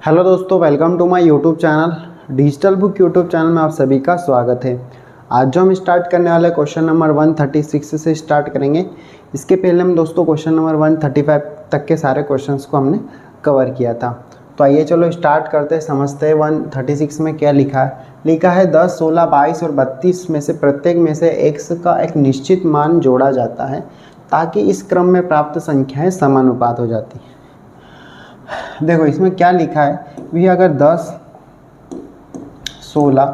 Hello दोस्तों, welcome to my YouTube channel digital book YouTube channel में आप सभी का स्वागत है। आज जो हम स्टार्ट करने वाले क्वेश्चन नंबर 136 से स्टार्ट करेंगे। इसके पहले हम दोस्तों क्वेश्चन नंबर 135 तक के सारे क्वेश्चंस को हमने कवर किया था। तो आइए चलो स्टार्ट करते हैं, समझते हैं 136 में क्या लिखा है। लिखा है 10, 16, 22 और 32 में से प्रत्येक में से x का एक निश्चित मान जोड़ा जाता है ताकि इस क्रम में प्राप्त संख्याएँ समानुपात हो जाती हैं। देखो इसमें क्या लिखा है भी, अगर 10, 16,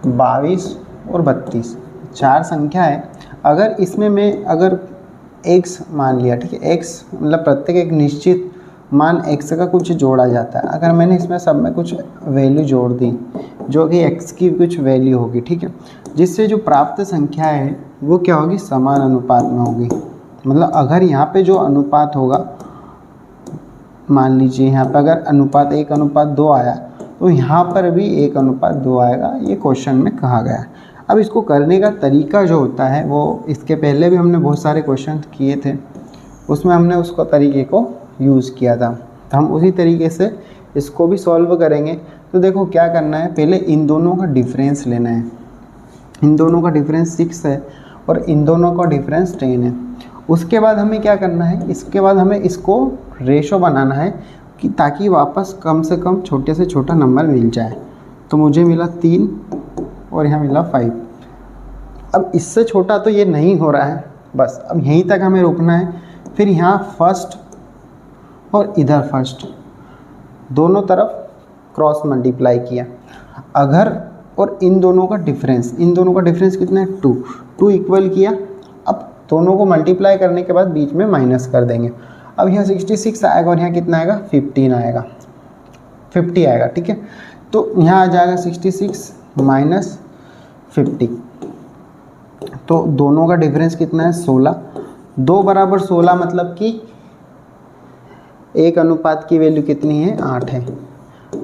22 और 32 चार संख्या है, अगर इसमें मैं अगर x मान लिया, ठीक है, x मतलब प्रत्येक एक निश्चित मान x का कुछ जोड़ा जाता है। अगर मैंने इसमें सब में कुछ वैल्यू जोड़ दी जो कि x की कुछ वैल्यू होगी, ठीक है, जिससे जो प्राप्त संख्या है वो क्या होगी, समान अनुपात में होगी। मतलब अगर यहाँ पे जो अनुपात होगा, मान लीजिए यहाँ पर अगर अनुपात 1:2 आया तो यहाँ पर भी 1:2 आएगा, ये क्वेश्चन में कहा गया है। अब इसको करने का तरीका जो होता है वो इसके पहले भी हमने बहुत सारे क्वेश्चन किए थे, उसमें हमने उसको तरीके को यूज़ किया था। तो हम उसी तरीके से इसको भी सॉल्व करेंगे। तो देखो क्या करना है, पहले इन दोनों का डिफरेंस लेना है। इन दोनों का डिफरेंस 6 है और इन दोनों का डिफरेंस 10 है। उसके बाद हमें क्या करना है, इसके बाद हमें इसको रेशो बनाना है कि ताकि वापस कम से कम छोटे से छोटा नंबर मिल जाए। तो मुझे मिला 3 और यहाँ मिला 5। अब इससे छोटा तो ये नहीं हो रहा है, बस अब यहीं तक हमें रुकना है। फिर यहाँ फर्स्ट और इधर फर्स्ट दोनों तरफ क्रॉस मल्टीप्लाई किया। अगर और इन दोनों का डिफरेंस कितना है, 2 इक्वल किया। अब दोनों को मल्टीप्लाई करने के बाद बीच में माइनस कर देंगे। अब यहाँ 66 आएगा और यहाँ कितना आएगा, 50 आएगा, ठीक है। तो यहाँ आ जाएगा 66 माइनस 50। तो दोनों का डिफरेंस कितना है, 16। 2 बराबर 16 मतलब कि 1 अनुपात की वैल्यू कितनी है, 8 है।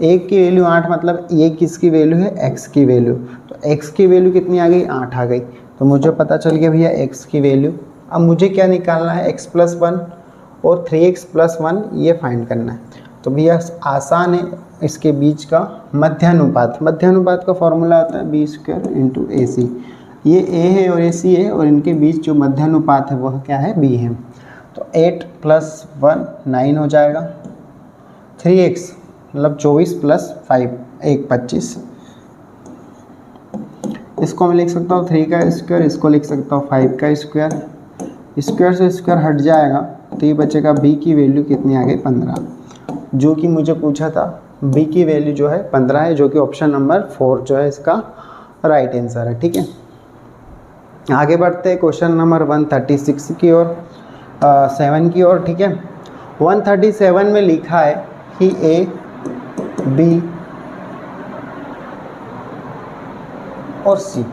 1 की वैल्यू 8 मतलब ये किसकी वैल्यू है, x की वैल्यू। तो x की वैल्यू कितनी आ गई, 8 आ गई। तो मुझे पता चल गया भैया x की वैल्यू। अब मुझे क्या निकालना है, x + 1 और 3x + 1 ये फाइंड करना है। तो भैया आसान है, इसके बीच का मध्यानुपात का फॉर्मूला होता है b² × AC। ये a है और AC है और इनके बीच जो मध्यानुपात है वह क्या है, b है। तो 8 + 1 9 हो जाएगा। 3x मतलब 24 + 5 1 25। इसको मैं लिख सकता हूँ 3 का स्क्वायर, इसको लिख सकता हूँ 5 का स्क्वायर। स्क्वायर से स्क्वायर हट जाएगा तो ये बचेगा b की वैल्यू कितनी आ गई, 15, जो कि मुझे पूछा था। b की वैल्यू जो है 15 है, जो कि ऑप्शन नंबर 4 जो है इसका राइट आंसर है, ठीक है। आगे बढ़ते हैं क्वेश्चन नंबर 136 की ओर, 7 की ओर, ठीक है। 137 में लिखा है कि a, b और c,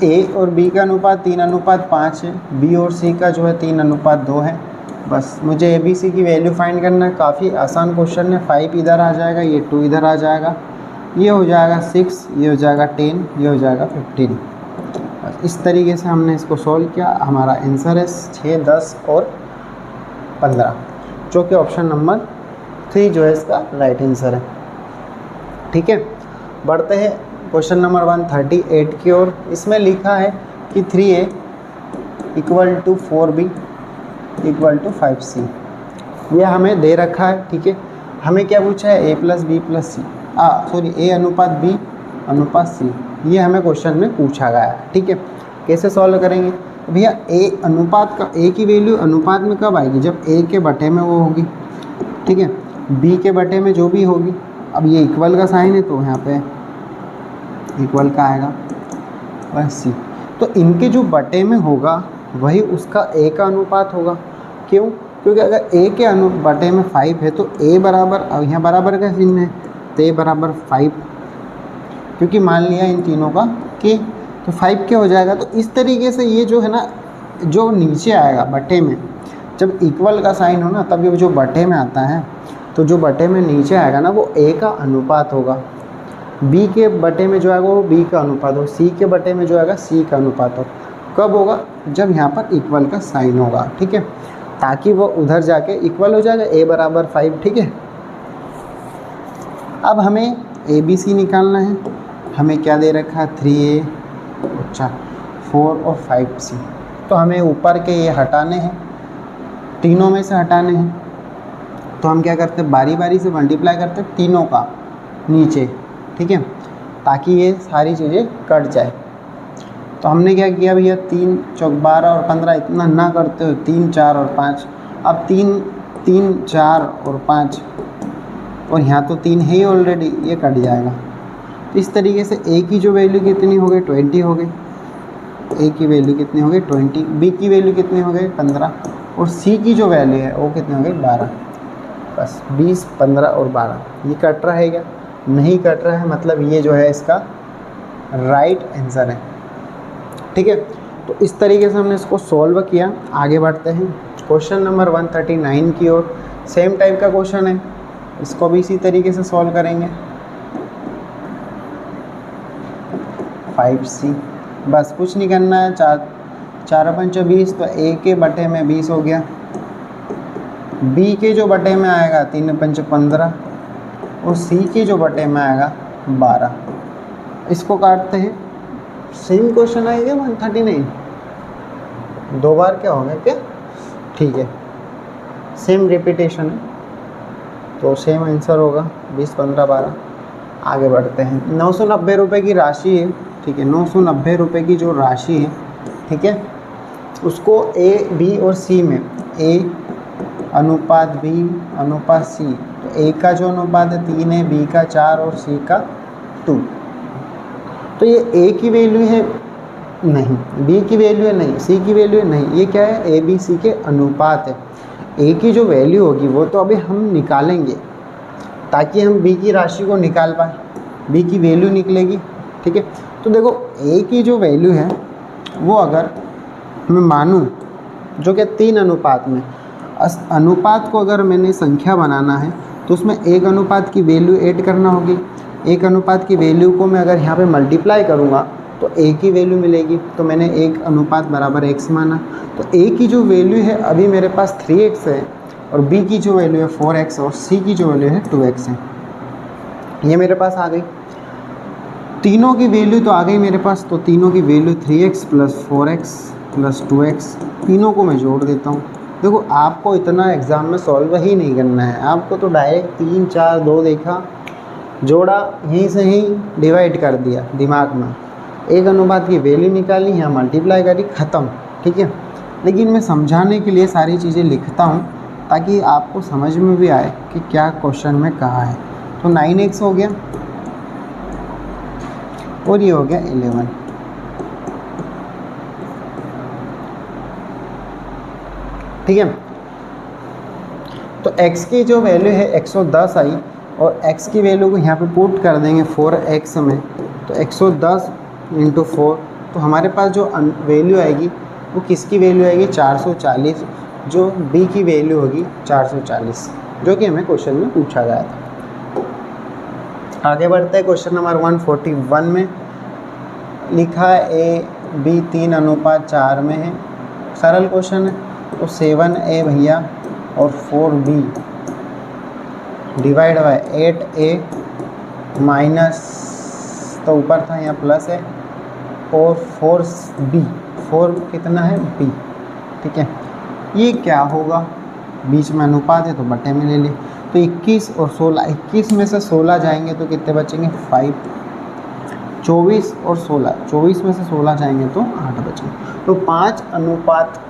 a और b का अनुपात 3:5 है, b और c का जो है 3:2 है। बस मुझे a b c की वैल्यू फाइंड करना है। काफ़ी आसान क्वेश्चन है। 5 इधर आ जाएगा, ये 2 इधर आ जाएगा, ये हो जाएगा 6, ये हो जाएगा 10, ये हो जाएगा 15। बस इस तरीके से हमने इसको सॉल्व किया। हमारा आंसर है 6, 10 और 15, जो कि ऑप्शन नंबर 3 जो है इसका राइट आंसर है, ठीक है। बढ़ते हैं क्वेश्चन नंबर 138 की ओर। इसमें लिखा है कि 3a = 4b = 5c। यह हमें दे रखा है, ठीक है। हमें क्या पूछा है, a + b + c, a अनुपात b अनुपात c, ये हमें क्वेश्चन में पूछा गया है, ठीक है। कैसे सॉल्व करेंगे भैया, a की वैल्यू अनुपात में कब आएगी, जब a के बटे में वो होगी, ठीक है, b के बटे में जो भी होगी। अब ये इक्वल का साइन है तो यहाँ पे इक्वल का आएगा बस c। तो इनके जो बटे में होगा वही उसका a का अनुपात होगा। क्यों, क्योंकि अगर a के बटे में 5 है तो a बराबर, अब यहाँ बराबर का चिन्ह है तो a बराबर 5, क्योंकि मान लिया इन तीनों का k, तो 5 क्या हो जाएगा। तो इस तरीके से ये जो है ना, जो नीचे आएगा बटे में, जब इक्वल का साइन हो ना तब ये जो बटे में आता है, तो जो बटे में नीचे आएगा ना वो a का अनुपात होगा। b के बटे में जो आएगा वो b का अनुपात हो, c के बटे में जो आएगा c का अनुपात हो। कब होगा, जब यहाँ पर इक्वल का साइन होगा, ठीक है, ताकि वो उधर जाके इक्वल हो जाएगा, a बराबर 5, ठीक है। अब हमें ए बी सी निकालना है। हमें क्या दे रखा है 3A, अच्छा 4 और 5C। तो हमें ऊपर के ये हटाने हैं, तीनों में से हटाने हैं। तो हम क्या करते हैं, बारी बारी से मल्टीप्लाई करते हैं तीनों का नीचे, ठीक है, ताकि ये सारी चीज़ें कट जाए। तो हमने क्या किया भैया, 3 चौक 12 और 15, इतना ना करते हो 3 4 और 5। अब 3 3 4 और 5, और यहाँ तो 3 है ही ऑलरेडी, ये कट जाएगा। तो इस तरीके से ए की जो वैल्यू कितनी हो गई 20 हो गई, ए की वैल्यू कितनी हो गई 20, बी की वैल्यू कितनी हो गई 15, और सी की जो वैल्यू है वो कितनी हो गई 12। बस 20 15 और 12 ये कट रहा है क्या, नहीं कट रहा है, मतलब ये जो है इसका राइट आंसर है। ठीक है, तो इस तरीके से हमने इसको सॉल्व किया। आगे बढ़ते हैं क्वेश्चन नंबर 139 की ओर। सेम टाइप का क्वेश्चन है, इसको भी इसी तरीके से सॉल्व करेंगे। 5C, बस कुछ नहीं करना है, 4 5 20, तो ए के बटे में 20 हो गया, बी के जो बटे में आएगा 3 5 15, और सी के जो बटे में आएगा 12। इसको काटते हैं। सेम क्वेश्चन आएगा 139, दो बार क्या हो गया क्या, ठीक है, सेम रिपीटेशन है, तो सेम आंसर होगा 20 15 12। आगे बढ़ते हैं। 990 रुपये की राशि है, ठीक है, 990 रुपये की जो राशि है, ठीक है, उसको ए बी और सी में, ए अनुपात बी अनुपात सी, तो ए का जो अनुपात है 3 है, बी का 4 और सी का 2। तो ये ए की वैल्यू है नहीं, बी की वैल्यू है नहीं, सी की वैल्यू है नहीं, ये क्या है ए बी सी के अनुपात है। ए की जो वैल्यू होगी वो तो अभी हम निकालेंगे ताकि हम बी की राशि को निकाल पाए, बी की वैल्यू निकलेगी। ठीक है, तो देखो ए की जो वैल्यू है वो अगर मैं मानूँ जो कि 3 अनुपात में, अनुपात को अगर मैंने संख्या बनाना है तो उसमें एक अनुपात की वैल्यू ऐड करना होगी। एक अनुपात की वैल्यू को मैं अगर यहाँ पे मल्टीप्लाई करूँगा तो ए की वैल्यू मिलेगी, तो मैंने एक अनुपात बराबर x माना। तो ए की जो वैल्यू है अभी मेरे पास 3x है, और बी की जो वैल्यू है 4x, और सी की जो वैल्यू है 2x है। ये मेरे पास आ गई, तीनों की वैल्यू तो आ गई मेरे पास। तो तीनों की वैल्यू 3x + 4x + 2x, तीनों को मैं जोड़ देता हूँ। देखो आपको इतना एग्ज़ाम में सॉल्व ही नहीं करना है, आपको तो डायरेक्ट 3 4 2 देखा, जोड़ा, यहीं से ही डिवाइड कर दिया दिमाग में, एक अनुपात की वैल्यू निकाली, यहाँ मल्टीप्लाई करी, ख़त्म। ठीक है, लेकिन मैं समझाने के लिए सारी चीज़ें लिखता हूँ ताकि आपको समझ में भी आए कि क्या क्वेश्चन में कहा है। तो 9x हो गया और ये हो गया 11। ठीक है, तो x की जो वैल्यू है 110 आई, और x की वैल्यू को यहाँ पे पुट कर देंगे 4x में, तो 110 × 4, तो हमारे पास जो वैल्यू आएगी वो किसकी वैल्यू आएगी 440, जो b की वैल्यू होगी 440, जो कि हमें क्वेश्चन में पूछा गया था। आगे बढ़ते हैं क्वेश्चन नंबर 141 में। लिखा है a b 3 अनुपात 4 में है, सरल क्वेश्चन है। तो 7a भैया और 4b divide by 8a minus, तो ऊपर था यहाँ प्लस है, और 4b, 4 कितना है b। ठीक है, ये क्या होगा, बीच में अनुपात है तो बटे में ले ले। तो 21 और 16, 21 में से 16 जाएंगे तो कितने बचेंगे 5, 24 और 16, 24 में से 16 जाएंगे तो 8 बचेंगे। तो 5 अनुपात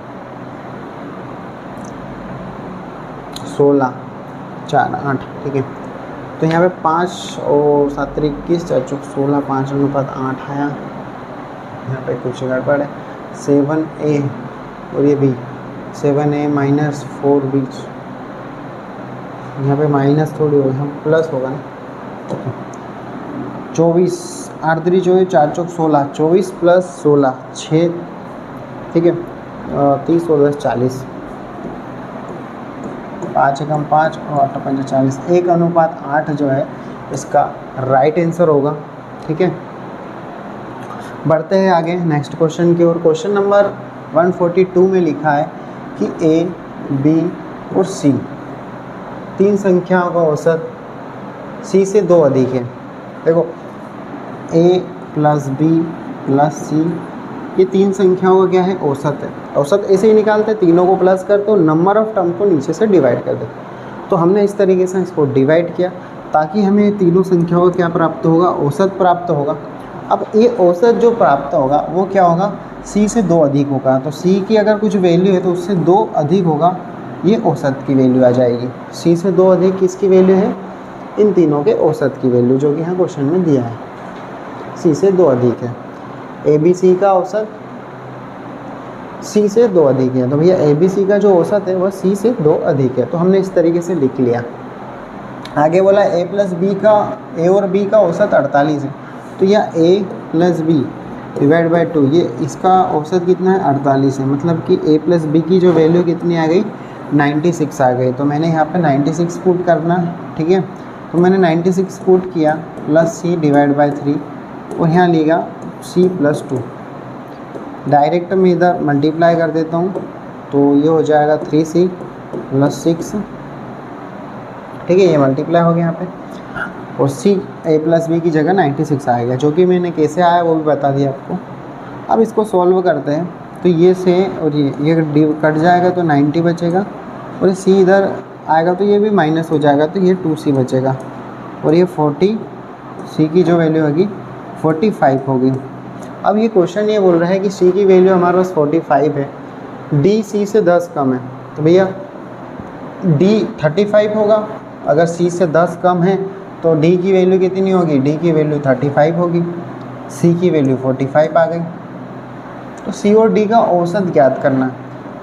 16 4 8। ठीक है, तो यहाँ पे 5 और 7 21 4 चौक 16, 5 अनुपात 8 आया। यहाँ पे कुछ गड़बड़ है, 7a और ये b, 7a माइनस 4b, यहाँ पे माइनस थोड़ी होगा, हम प्लस होगा ना। 24 8 3 24 4 चौक 16, 24 + 16 6। ठीक है, 30 और 10 40, 5 एकम 5 और 8 पंजे 40, 1 अनुपात 8 जो है इसका राइट आंसर होगा। ठीक है, बढ़ते हैं आगे नेक्स्ट क्वेश्चन की ओर। क्वेश्चन नंबर 142 में लिखा है कि a b और c, 3 संख्याओं का औसत सी से 2 अधिक है। देखो ए प्लस बी प्लस सी, ये 3 संख्याओं का क्या है, औसत है। औसत ऐसे ही निकालते, तीनों को प्लस करते और नंबर ऑफ टर्म को नीचे से डिवाइड कर देते। तो हमने इस तरीके से इसको डिवाइड किया ताकि हमें तीनों संख्याओं का क्या प्राप्त होगा, औसत प्राप्त होगा। अब ये औसत जो प्राप्त होगा वो क्या होगा, सी से 2 अधिक होगा। तो सी की अगर कुछ वैल्यू है तो उससे 2 अधिक होगा, ये औसत की वैल्यू आ जाएगी। सी से 2 अधिक किसकी वैल्यू है, इन तीनों के औसत की वैल्यू, जो कि यहाँ क्वेश्चन में दिया है। सी से 2 अधिक है, ए बी सी का औसत सी से 2 अधिक है, तो भैया ए बी सी का जो औसत है वह सी से 2 अधिक है। तो हमने इस तरीके से लिख लिया। आगे बोला ए प्लस बी का, ए और बी का औसत 48 है, तो यह ए प्लस बी डिवाइड बाई 2, ये इसका औसत कितना है, 48 है। मतलब कि ए प्लस बी की जो वैल्यू कितनी आ गई, 96 आ गई। तो मैंने यहाँ पे 96 पुट करना है, ठीक है। तो मैंने 96 पुट किया, प्लस सी डिवाइड बाई 3, और यहाँ लिखा सी प्लस 2। डायरेक्ट मैं इधर मल्टीप्लाई कर देता हूँ, तो ये हो जाएगा 3c प्लस 6, ठीक है। ये मल्टीप्लाई हो गया यहाँ पे, और सी ए प्लस बी की जगह 96 आएगा, जो कि मैंने कैसे आया वो भी बता दिया आपको। अब इसको सॉल्व करते हैं, तो ये से और ये कट जाएगा तो 90 बचेगा, और सी इधर आएगा तो ये भी माइनस हो जाएगा, तो ये 2c बचेगा, और ये 40 सी की जो वैल्यू होगी 45 होगी। अब ये क्वेश्चन ये बोल रहा है कि सी की वैल्यू हमारे पास 45 है, डी सी से 10 कम है, तो भैया डी 35 होगा। अगर सी से 10 कम है तो डी की वैल्यू कितनी होगी, डी की वैल्यू 35 होगी, सी की वैल्यू 45 आ गई। तो सी और डी का औसत ज्ञात करना,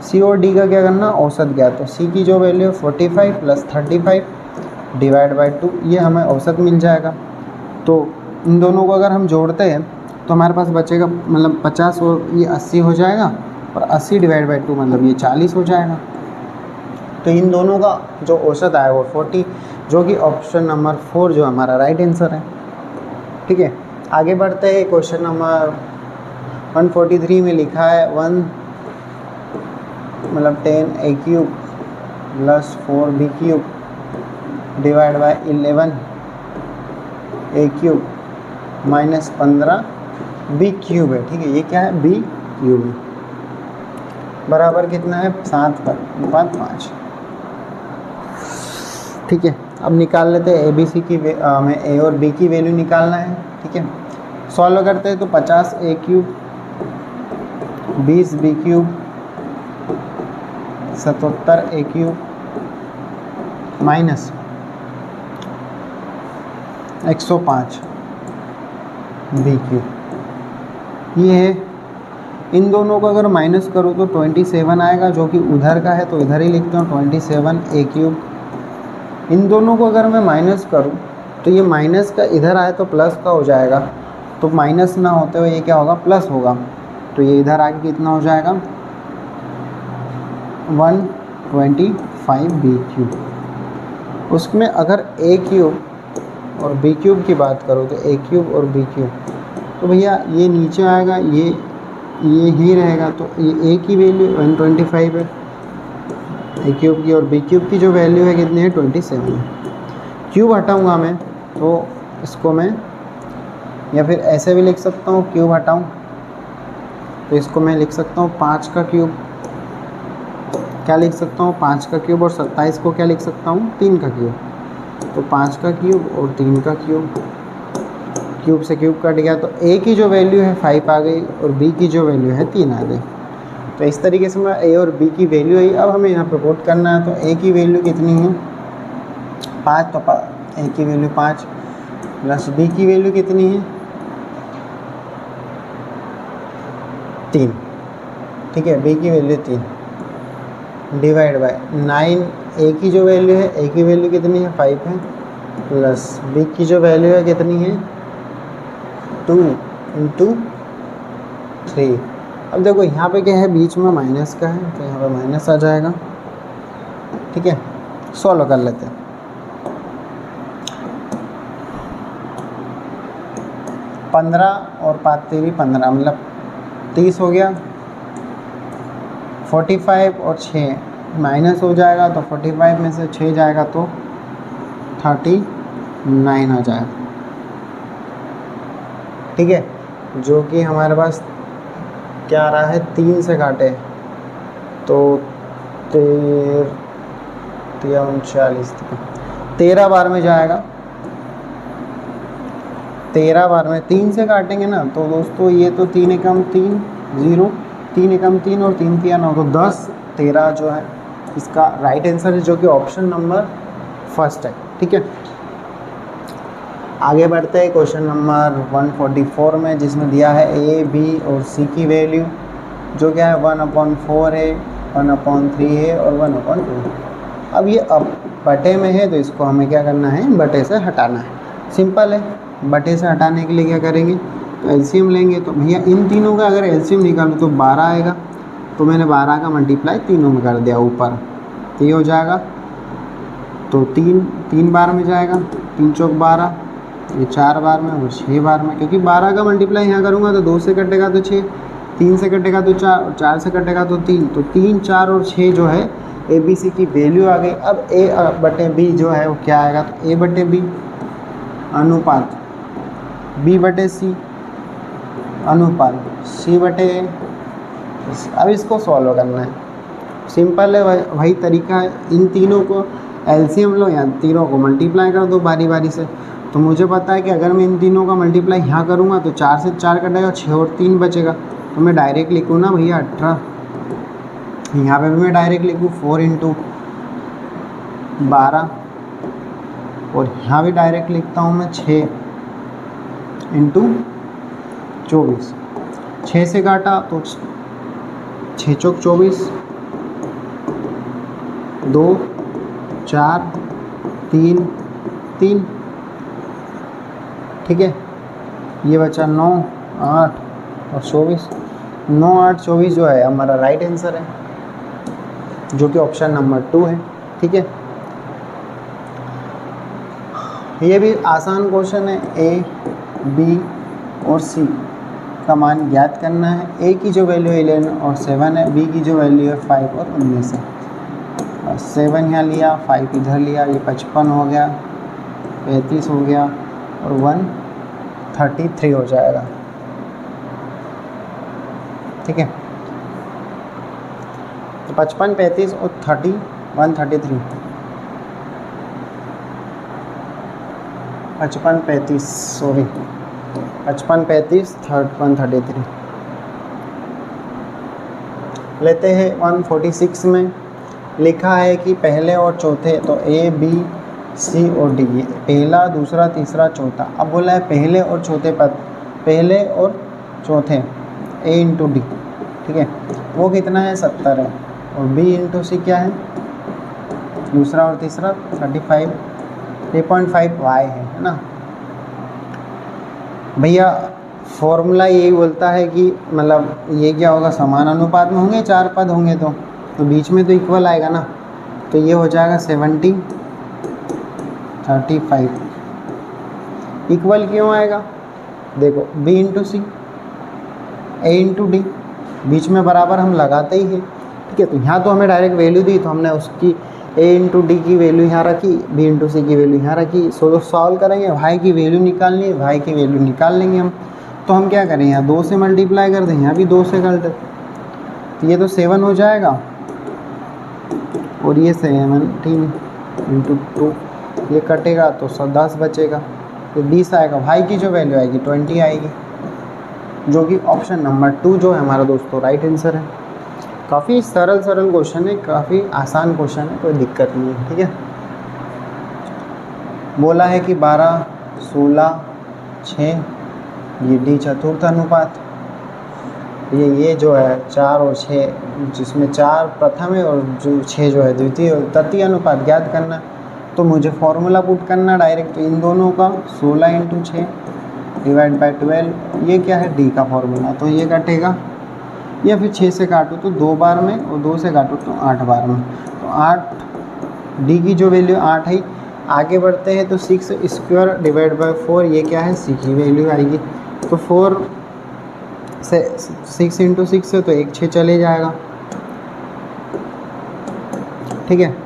सी और डी का क्या करना, औसत ज्ञात। तो सी की जो वैल्यू है 45 प्लस 35 डिवाइड बाई 2, ये हमें औसत मिल जाएगा। तो इन दोनों को अगर हम जोड़ते हैं तो हमारे पास बचेगा, मतलब 50 और ये 80 हो जाएगा, और 80 डिवाइड बाई 2 मतलब ये 40 हो जाएगा। तो इन दोनों का जो औसत आया वो 40, जो कि ऑप्शन नंबर 4 जो हमारा राइट आंसर है, ठीक है। आगे बढ़ते हैं, क्वेश्चन नंबर 143 में लिखा है 10 a cube plus 4 b cube divide by 11 a cube minus 15 b cube है, ठीक है। ये क्या है, बी क्यूब है, बराबर कितना है, 7/5, ठीक है। अब निकाल लेते हैं ए बी सी की, हमें ए और बी की वैल्यू निकालना है, ठीक है। सॉल्व करते हैं तो 50 ए क्यूब 20 बी क्यूब 77 ए क्यूब माइनस 105 बी क्यूब, ये है। इन दोनों को अगर माइनस करूँ तो 27 आएगा, जो कि उधर का है, तो इधर ही लिखते हूँ 27 ए क्यूब। इन दोनों को अगर मैं माइनस करूँ तो ये माइनस का इधर आए तो प्लस का हो जाएगा, तो माइनस ना होते हुए ये क्या होगा, प्लस होगा। तो ये इधर आके कितना हो जाएगा, 125 बी क्यूब। उसमें अगर ए क्यूब और बी क्यूब की बात करो तो ए क्यूब और बी क्यूब, तो भैया ये नीचे आएगा, ये ही रहेगा। तो ये ए की वैल्यू 125 है ए क्यूब की, और बी क्यूब की जो वैल्यू है कितनी है, 27। क्यूब हटाऊँगा मैं तो इसको मैं, या फिर ऐसे भी लिख सकता हूँ, क्यूब हटाऊँ तो इसको मैं लिख सकता हूँ 5 का क्यूब, क्या लिख सकता हूँ, 5 का क्यूब, और 27 को क्या लिख सकता हूँ, 3 का क्यूब। तो 5 का क्यूब और 3 का क्यूब, क्यूब से क्यूब कट गया, तो ए की जो वैल्यू है 5 आ गई, और बी की जो वैल्यू है 3 आ गई। तो इस तरीके से मैं ए और बी की वैल्यू आई। अब हमें यहाँ पे पुट करना है, तो ए की वैल्यू कितनी है, 5, तो ए की वैल्यू 5 प्लस बी की वैल्यू कितनी है, 3, ठीक है। बी की वैल्यू 3 डिवाइड बाय 9, ए की जो वैल्यू है, ए की वैल्यू कितनी है, 5 है, प्लस बी की जो वैल्यू है कितनी है, 2 × 3। अब देखो यहाँ पे क्या है, बीच में माइनस का है, तो यहाँ पे माइनस आ जाएगा, ठीक है। सॉल्व कर लेते हैं। 15 और 5 तेरी 15 मतलब 30 हो गया। 45 और 6 माइनस हो जाएगा, तो 45 में से 6 जाएगा तो 30 9 आ जाएगा, ठीक है, जो कि हमारे पास क्या आ रहा है, 3 से काटे तो 13 बार में जाएगा। 13 बार में 3 से काटेंगे ना तो दोस्तों ये तो 3 एकम 3 0, 3 एकम 3 और 3 तिया 9, तो 10 13 जो है इसका राइट आंसर है, जो कि ऑप्शन नंबर फर्स्ट है, ठीक है। आगे बढ़ते हैं क्वेश्चन नंबर 144 में, जिसमें दिया है ए बी और सी की वैल्यू, जो क्या है 1/4 है, 1/3 है और 1/2 है। अब ये अब बटे में है तो इसको हमें क्या करना है, बटे से हटाना है। सिंपल है, बटे से हटाने के लिए क्या करेंगे, तो एलसीएम लेंगे। तो भैया इन तीनों का अगर एलसीएम निकालूँ तो 12 आएगा, तो मैंने 12 का मल्टीप्लाई तीनों में कर दिया ऊपर, तो ये हो जाएगा, तो 3 बार में जाएगा, 3 चौक 12, ये 4 बार में और 6 बार में, क्योंकि 12 का मल्टीप्लाई यहाँ करूँगा तो 2 से कटेगा तो 6, 3 से कटेगा तो 4 और 4 से कटेगा तो 3, तो 3 4 और 6 जो है ए बी सी की वैल्यू आ गई। अब ए बटे बी जो है वो क्या आएगा, तो ए बटे बी अनुपात बी बटे सी अनुपात सी बटे ए। अब इसको सॉल्व करना है, सिंपल है, वही तरीका है। इन तीनों को एलसीएम लो या तीनों को मल्टीप्लाई कर दो बारी बारी से। तो मुझे पता है कि अगर मैं इन तीनों का मल्टीप्लाई यहाँ करूँगा तो 4 से 4 कटेगा, 6 और 3 बचेगा, तो मैं डायरेक्ट लिखूँ ना भैया 18। यहाँ पे भी मैं डायरेक्ट लिखूँ 4 × 12, और यहाँ भी डायरेक्ट लिखता हूँ मैं 6 × 24। 6 से काटा तो 6 चौक 24, 2 4 3 3, ठीक है, ये बचा 9 8 और 24। 9 8 24 जो है हमारा राइट आंसर है, जो कि ऑप्शन नंबर 2 है, ठीक है। ये भी आसान क्वेश्चन है। ए बी और सी का मान ज्ञात करना है। ए की जो वैल्यू 11 और 7 है, बी की जो वैल्यू है 5 और 19 है। 7 यहाँ लिया, 5 इधर लिया, ये 55 हो गया, 35 हो गया और 133 हो जाएगा, ठीक है। तो 55 35 और 30 133, 55 35 सॉरी 55 35 133 लेते हैं। 146 में लिखा है कि पहले और चौथे, तो ए बी सी और डी, पहला दूसरा तीसरा चौथा। अब बोला है पहले और चौथे पद, पहले और चौथे ए × डी, ठीक है, वो कितना है 70 है, और बी × सी क्या है, दूसरा और तीसरा 35 3.5 वाई है ना भैया। फॉर्मूला यही बोलता है कि मतलब ये क्या होगा, समान अनुपात में होंगे, 4 पद होंगे तो बीच में तो इक्वल आएगा ना, तो ये हो जाएगा 70 35। इक्वल क्यों आएगा, देखो बी × सी ए × डी, बीच में बराबर हम लगाते ही हैं, ठीक है। तो यहाँ तो हमें डायरेक्ट वैल्यू दी, तो हमने उसकी ए × डी की वैल्यू यहाँ रखी, बी × सी की वैल्यू यहाँ रखी। सॉल्व करेंगे, वाई की वैल्यू निकालनी है, वाई की वैल्यू निकाल लेंगे हम। तो हम क्या करें, यहाँ 2 से मल्टीप्लाई कर दें, यहाँ भी 2 से कर दें, तो ये तो 7 हो जाएगा, और ये 17 × 2, ये कटेगा तो 10 बचेगा, तो 20 आएगा। वाई की जो वैल्यू आएगी 20 आएगी, जो कि ऑप्शन नंबर 2 जो है हमारा दोस्तों राइट आंसर है। काफ़ी सरल क्वेश्चन है, काफ़ी आसान क्वेश्चन है, कोई दिक्कत नहीं है, ठीक है। बोला है कि 12 16 6, ये डी चतुर्थ अनुपात, ये जो है 4 और 6, जिसमें 4 प्रथम है और जो 6 जो है द्वितीय और तृतीय अनुपात ज्ञात करना। तो मुझे फॉर्मूला पुट करना डायरेक्ट, तो इन दोनों का 16 × 6 / 12, ये क्या है, डी का फॉर्मूला, तो ये कटेगा, या फिर 6 से काटो तो 2 बार में, और 2 से काटो तो 8 बार में, तो 8 डी की जो वैल्यू 8 है। आगे बढ़ते हैं तो 6² / 4, ये क्या है, सी की वैल्यू आएगी, तो 4 से 6 × 6 है तो 1 6 चले जाएगा, ठीक है।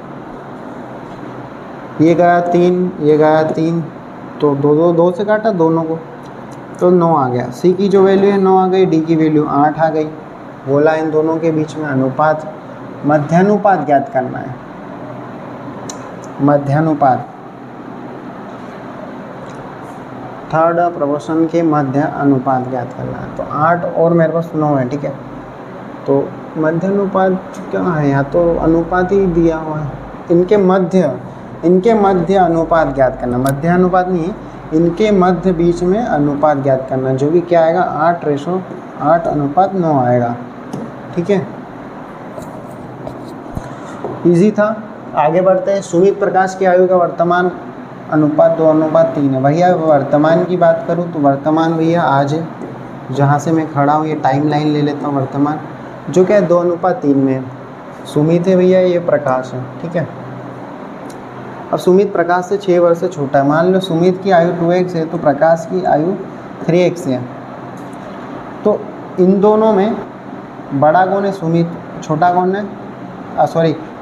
ये गया 3, ये गया 3, तो दो से काटा दोनों को, तो 9 आ गया। सी की जो वैल्यू है 9 आ गई, डी की वैल्यू 8 आ गई। बोला इन दोनों के बीच में अनुपात, मध्यानुपात ज्ञात करना है। मध्यानुपात, थर्ड प्रपोर्शन के मध्य अनुपात ज्ञात करना है। तो 8 और मेरे पास 9 है, ठीक है। तो मध्यानुपात क्या है, यहाँ तो अनुपात ही दिया हुआ है। इनके मध्य अनुपात ज्ञात करना, मध्यानुपात नहीं है, इनके मध्य बीच में अनुपात ज्ञात करना, जो कि क्या आएगा 8:8:9 आएगा, ठीक है। इजी था। आगे बढ़ते हैं। सुमित प्रकाश की आयु का वर्तमान अनुपात 2:3 है। भैया वर्तमान की बात करूँ तो वर्तमान भैया आज है, जहाँ से मैं खड़ा हूँ ये टाइम लाइन ले लेता हूँ वर्तमान, जो क्या है 2:3 में है। सुमित है भैया, ये प्रकाश है, ठीक है। अब सुमित प्रकाश से 6 वर्ष से छोटा है। मान लो सुमित की आयु 2x है तो प्रकाश की आयु 3x है। तो इन दोनों में बड़ा कौन है, सुमित, छोटा कौन है,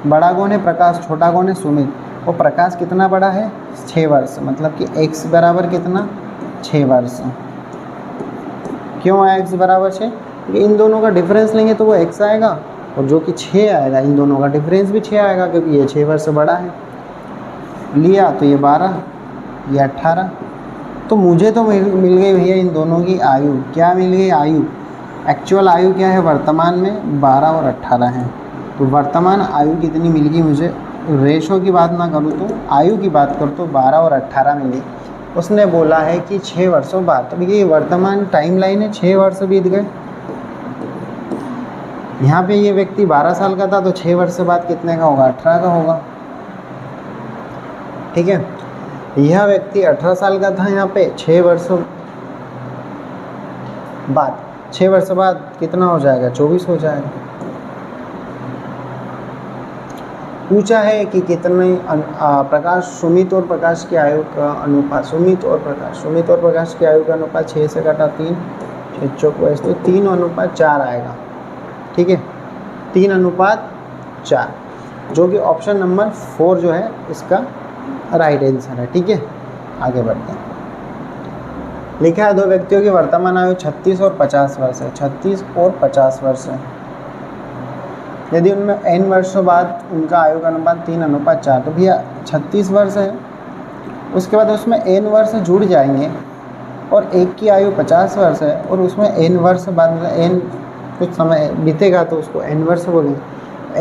बड़ा कौन है प्रकाश, छोटा कौन है सुमित। वो प्रकाश कितना बड़ा है, 6 वर्ष, मतलब कि x बराबर कितना, 6 वर्ष। क्यों आया x बराबर 6, क्योंकि इन दोनों का डिफरेंस लेंगे तो वो x आएगा, और जो कि 6 आएगा, इन दोनों का डिफरेंस भी 6 आएगा, क्योंकि ये 6 वर्ष बड़ा है। लिया तो ये 12, ये 18। तो मुझे तो मिल गई भैया इन दोनों की आयु। क्या मिल गई, आयु, एक्चुअल आयु क्या है वर्तमान में, 12 और 18 है। तो वर्तमान आयु कितनी मिल गई मुझे, रेशो की बात ना करूँ तो आयु की बात करूँ तो 12 और 18 मिली। उसने बोला है कि 6 वर्षों बाद, तो ये वर्तमान टाइम लाइन है, 6 वर्ष बीत गए। यहाँ पे ये व्यक्ति 12 साल का था, तो 6 वर्ष बाद कितने का होगा, 18 का होगा, ठीक है। यह व्यक्ति 18 साल का था यहाँ पे, 6 वर्ष बाद कितना हो जाएगा, 24 हो जाएगा। पूछा है कि कितने प्रकाश, सुमित और प्रकाश की आयु का अनुपात, सुमित और प्रकाश की आयु का अनुपात 6 से काटा 3, 6 चौक 22, तो 3:4 आएगा, ठीक है, 3:4, जो कि ऑप्शन नंबर 4 जो है इसका राइट आंसर है, ठीक है। आगे बढ़ते हैं। लिखा है 2 व्यक्तियों की वर्तमान आयु 36 और 50 वर्ष है, 36 और 50 वर्ष है। यदि उनमें n वर्षों बाद उनका आयु का अनुपात 3:4, तो भैया 36 वर्ष है, उसके बाद उसमें n वर्ष जुड़ जाएंगे, और एक की आयु 50 वर्ष है, और उसमें n वर्ष बाद मतलब n कुछ समय बीतेगा तो उसको n वर्ष बोलेंगे।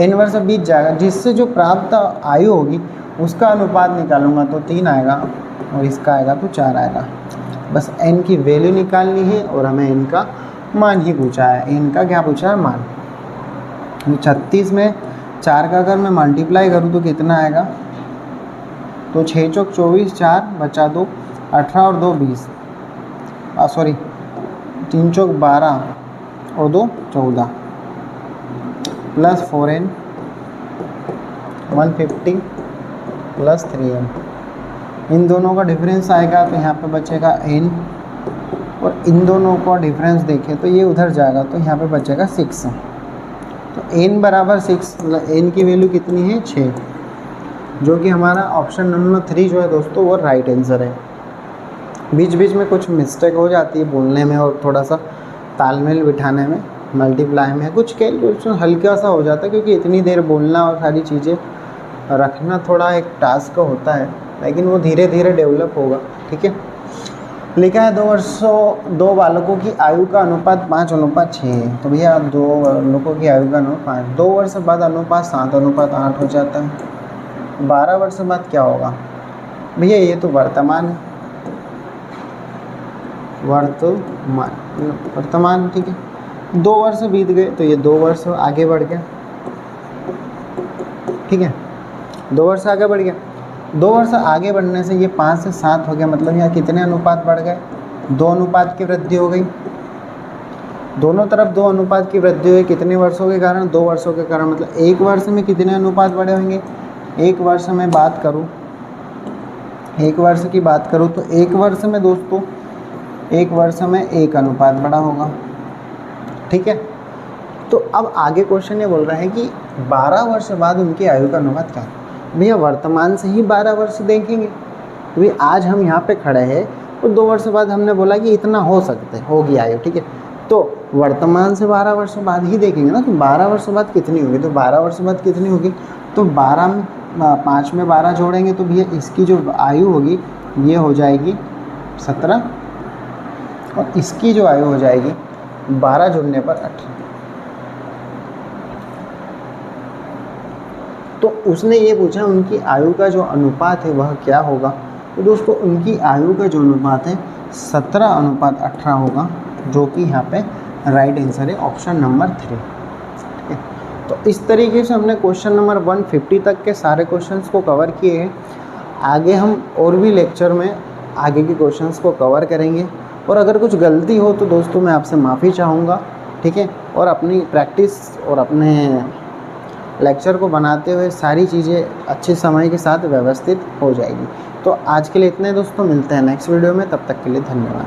n वर्ष बीत जाएगा, जिससे जो प्राप्त आयु होगी उसका अनुपात निकालूंगा तो 3 आएगा, और इसका आएगा तो 4 आएगा। बस n की वैल्यू निकालनी है, और हमें n का मान ही पूछा है। n का क्या पूछा है, मान। 36 में 4 का अगर मैं मल्टीप्लाई करूँ तो कितना आएगा, तो 6 चौक 24, 4 बचा 2, 18 और 2 20, 3 चौक 12 और 2 14, प्लस 4n 150 प्लस 3n। इन दोनों का डिफरेंस आएगा तो यहाँ पे बचेगा n, और इन दोनों का डिफरेंस देखें तो ये उधर जाएगा तो यहाँ पे बचेगा 6। तो n बराबर 6, मतलब n की वैल्यू कितनी है, 6, जो कि हमारा ऑप्शन नंबर 3 जो है दोस्तों वो राइट आंसर है। बीच बीच में कुछ मिस्टेक हो जाती है बोलने में, और थोड़ा सा तालमेल बिठाने में, मल्टीप्लाई में कुछ कैलकुलेशन हल्का सा हो जाता है, क्योंकि इतनी देर बोलना और सारी चीज़ें रखना थोड़ा एक टास्क होता है, लेकिन वो धीरे धीरे डेवलप होगा, ठीक है। लिखा है 2 बालकों की आयु का अनुपात 5:6 है। तो भैया 2 बालकों की आयु का अनुपात 2 वर्ष बाद अनुपात 7:8 हो जाता है। 12 वर्ष बाद क्या होगा भैया, ये तो वर्तमान है, वर्तमान, ठीक है। 2 वर्ष बीत गए तो ये 2 वर्ष आगे बढ़ गया, ठीक है, 2 वर्ष आगे बढ़ गया। 2 वर्ष आगे बढ़ने से ये 5 से 7 हो गया, मतलब यहाँ कितने अनुपात बढ़ गए, 2 अनुपात की वृद्धि हो गई। दोनों तरफ 2 अनुपात की वृद्धि हुई, कितने वर्षों के कारण, 2 वर्षों के कारण, मतलब 1 वर्ष में कितने अनुपात बढ़े होंगे। 1 वर्ष में बात करूँ, 1 वर्ष की बात करूँ तो 1 वर्ष में दोस्तों, 1 वर्ष में 1 अनुपात बढ़ा होगा, ठीक है। तो अब आगे क्वेश्चन ये बोल रहा है कि 12 वर्ष बाद उनकी आयु का अनुपात क्या है। भैया वर्तमान से ही 12 वर्ष देखेंगे, क्योंकि आज हम यहाँ पे खड़े हैं और 2 वर्ष बाद हमने बोला कि इतना हो सकते होगी आयु, ठीक है। तो वर्तमान से 12 वर्ष बाद ही देखेंगे ना कि 12 वर्ष बाद कितनी होगी, तो 12 वर्ष बाद कितनी होगी, तो 12 में 5 में 12 जोड़ेंगे तो भैया इसकी जो आयु होगी ये हो जाएगी 17, और इसकी जो आयु हो जाएगी 12 जोड़ने पर 18। तो उसने ये पूछा उनकी आयु का जो अनुपात है वह क्या होगा, तो दोस्तों उनकी आयु का जो अनुपात है 17:18 होगा, जो कि यहाँ पे राइट आंसर है ऑप्शन नंबर 3, ठीक है। तो इस तरीके से हमने क्वेश्चन नंबर 150 तक के सारे क्वेश्चंस को कवर किए हैं। आगे हम और भी लेक्चर में आगे के क्वेश्चंस को कवर करेंगे, और अगर कुछ गलती हो तो दोस्तों मैं आपसे माफ़ी चाहूँगा, ठीक है। और अपनी प्रैक्टिस और अपने लेक्चर को बनाते हुए सारी चीज़ें अच्छे समय के साथ व्यवस्थित हो जाएगी। तो आज के लिए इतने दोस्तों, मिलते हैं नेक्स्ट वीडियो में, तब तक के लिए धन्यवाद।